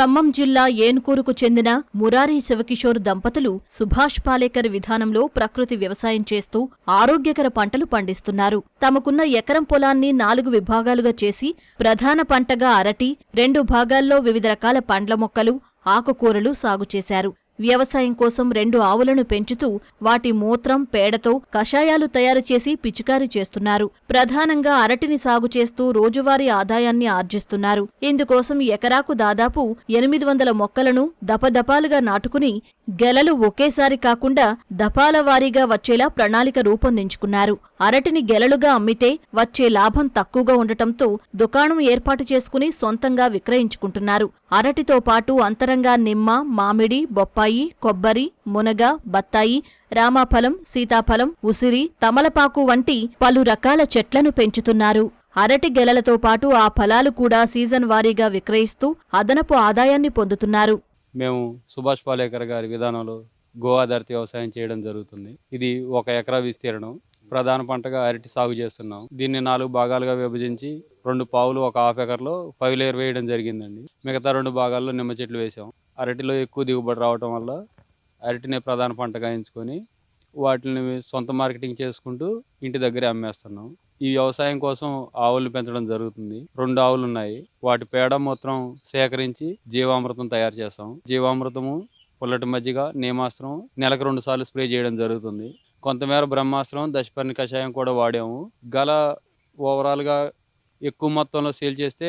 ఖమ్మం జిల్లా ఏన్కూరుకు చెందిన మురారి శివకిషోర్ దంపతులు సుభాష్ పాలేకర్ విధానంలో ప్రకృతి వ్యవసాయం చేస్తూ ఆరోగ్యకర పంటలు పండిస్తున్నారు. తమకున్న ఎకరం పొలాన్ని 4 విభాగాలుగా చేసి ప్రధాన పంటగా అరటి, 2 భాగాల్లో వివిధ రకాల పండ్ల మొక్కలు, ఆకుకూరలు సాగు చేశారు. వ్యవసాయం కోసం 2 ఆవులను పెంచుతూ వాటి మూత్రం, పేడతో కషాయాలు తయారు చేసి పిచికారీ చేస్తున్నారు. ప్రధానంగా అరటిని సాగు చేస్తూ రోజువారీ ఆదాయాన్ని ఆర్జిస్తున్నారు. ఇందుకోసం ఎకరాకు దాదాపు 800 మొక్కలను దపదపాలుగా నాటుకుని గెలలు ఒకేసారి కాకుండా దపాల వారీగా వచ్చేలా ప్రణాళిక రూపొందించుకున్నారు. అరటిని గెలలుగా అమ్మితే వచ్చే లాభం తక్కువగా ఉండటంతో దుకాణం ఏర్పాటు చేసుకుని సొంతంగా విక్రయించుకుంటున్నారు. అరటితో పాటు అంతరంగా నిమ్మ, మామిడి, బొప్పాయి, కొబ్బరి, మునగ, బత్తాయి, రామాఫలం, సీతాఫలం, ఉసిరి, తమలపాకు వంటి పలు రకాల చెట్లను పెంచుతున్నారు. అరటి గెలలతో పాటు ఆ ఫలాలు కూడా సీజన్ వారీగా విక్రయిస్తూ అదనపు ఆదాయాన్ని పొందుతున్నారు. మేము సుభాష్ పాలేకర్ గారి విధానంలో గో ఆధారిత వ్యవసాయం చేయడం జరుగుతుంది. ఇది 1 ఎకరా విస్తీర్ణం. ప్రధాన పంటగా అరటి సాగు చేస్తున్నాం. దీన్ని 4 భాగాలుగా విభజించి 2 పావులు 1 హాఫ్ ఎకర్లో 5 లేయర్ వేయడం జరిగిందండి. మిగతా 2 భాగాల్లో నిమ్మ చెట్లు వేసాం. అరటిలో ఎక్కువ దిగుబడి రావడం వల్ల అరటినే ప్రధాన పంటగా ఎంచుకొని వాటిని సొంత మార్కెటింగ్ చేసుకుంటూ ఇంటి దగ్గరే అమ్మేస్తున్నాం. ఈ వ్యవసాయం కోసం ఆవులను పెంచడం జరుగుతుంది. 2 ఆవులు ఉన్నాయి. వాటి పేడ మూత్రం సేకరించి జీవామృతం తయారు చేస్తాం. జీవామృతము, పుల్లటి మజ్జిగ, నేమాస్త్రం నెలకు 2 సార్లు స్ప్రే చేయడం జరుగుతుంది. కొంతమేర బ్రహ్మాస్త్రం, దశపర్ణి కషాయం కూడా వాడాము. గల ఓవరాల్గా ఎక్కువ మొత్తంలో సేల్ చేస్తే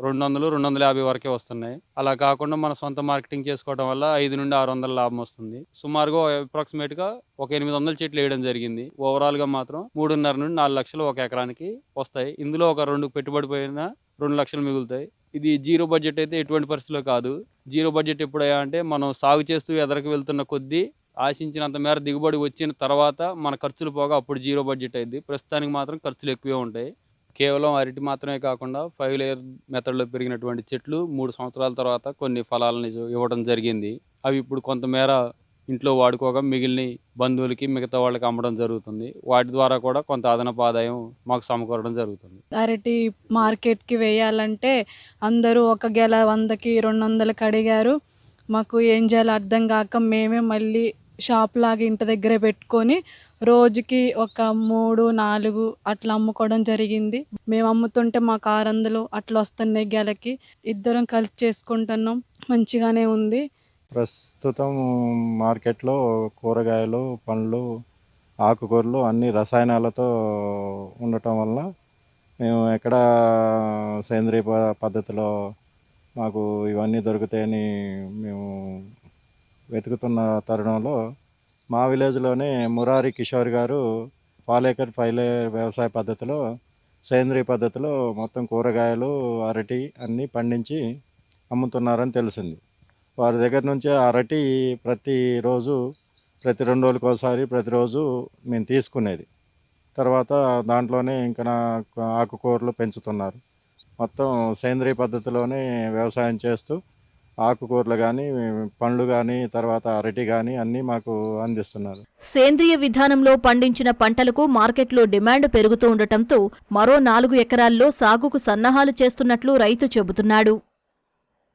200-250 వరకే వస్తున్నాయి. అలా కాకుండా మన సొంత మార్కెటింగ్ చేసుకోవడం వల్ల 500 నుండి 600 లాభం వస్తుంది. సుమారుగా అప్రాక్సిమేట్గా 800 చెట్లు వేయడం జరిగింది. ఓవరాల్గా మాత్రం 3.5 నుండి 4 లక్షలు 1 ఎకరానికి వస్తాయి. ఇందులో ఒక 2 పెట్టుబడి పోయినా 2 లక్షలు మిగులుతాయి. ఇది జీరో బడ్జెట్ అయితే ఎటువంటి పరిస్థితిలో కాదు. జీరో బడ్జెట్ ఎప్పుడయ్యా అంటే మనం సాగు చేస్తూ ఎదరికి వెళ్తున్న కొద్దీ ఆశించినంత మేర దిగుబడి వచ్చిన తర్వాత మన ఖర్చులు పోగా అప్పుడు జీరో బడ్జెట్ అయింది. ప్రస్తుతానికి మాత్రం ఖర్చులు ఎక్కువే ఉంటాయి. కేవలం అరటి మాత్రమే కాకుండా 5 లేయర్ మెథడ్లో పెరిగినటువంటి చెట్లు 3 సంవత్సరాల తర్వాత కొన్ని ఫలాలను ఇవ్వడం జరిగింది. అవి ఇప్పుడు కొంతమేర ఇంట్లో వాడుకోగా మిగిలిన బంధువులకి, మిగతా వాళ్ళకి అమ్మడం జరుగుతుంది. వాటి ద్వారా కూడా కొంత అదనపు ఆదాయం మాకు సమకూరడం జరుగుతుంది. అరటి మార్కెట్కి వేయాలంటే అందరూ ఒక గెల 100కి 200కి అడిగారు. మాకు ఏం చేయాలో అర్థం కాక మేమే మళ్ళీ షాప్ లాగా ఇంటి దగ్గరే పెట్టుకొని రోజుకి ఒక 3-4 అట్లా అమ్ముకోవడం జరిగింది. మేము అమ్ముతుంటే మాకు 600 అట్లా వస్తున్నాయి గెలకి. ఇద్దరం కలిసి చేసుకుంటున్నాం. మంచిగానే ఉంది. ప్రస్తుతం మార్కెట్లో కూరగాయలు, పండ్లు, ఆకుకూరలు అన్ని రసాయనాలతో ఉండటం వల్ల మేము ఎక్కడ సేంద్రియ పద్ధతిలో మాకు ఇవన్నీ దొరుకుతాయని మేము వెతుకుతున్న తరుణంలో మా విలేజ్లోనే మురారి కిషోర్ గారు పాలేకర్ 5 లేయర్ వ్యవసాయ పద్ధతిలో, సేంద్రియ పద్ధతిలో మొత్తం కూరగాయలు, అరటి అన్నీ పండించి అమ్ముతున్నారని తెలిసింది. వారి దగ్గర నుంచి అరటి ప్రతిరోజు, ప్రతి 2 రోజులకు ఒకసారి ప్రతిరోజు మేము తీసుకునేది. తర్వాత దాంట్లోనే ఇంకా ఆకుకూరలు పెంచుతున్నారు. మొత్తం సేంద్రియ పద్ధతిలోనే వ్యవసాయం చేస్తూ ఆకుకూరలు కానీ, పండ్లు కానీ, తర్వాత అరటి కానీ అన్నీ మాకు అందిస్తున్నారు. సేంద్రియ విధానంలో పండించిన పంటలకు మార్కెట్లో డిమాండ్ పెరుగుతూ ఉండటంతో మరో 4 ఎకరాల్లో సాగుకు సన్నాహాలు చేస్తున్నట్లు రైతు చెబుతున్నాడు.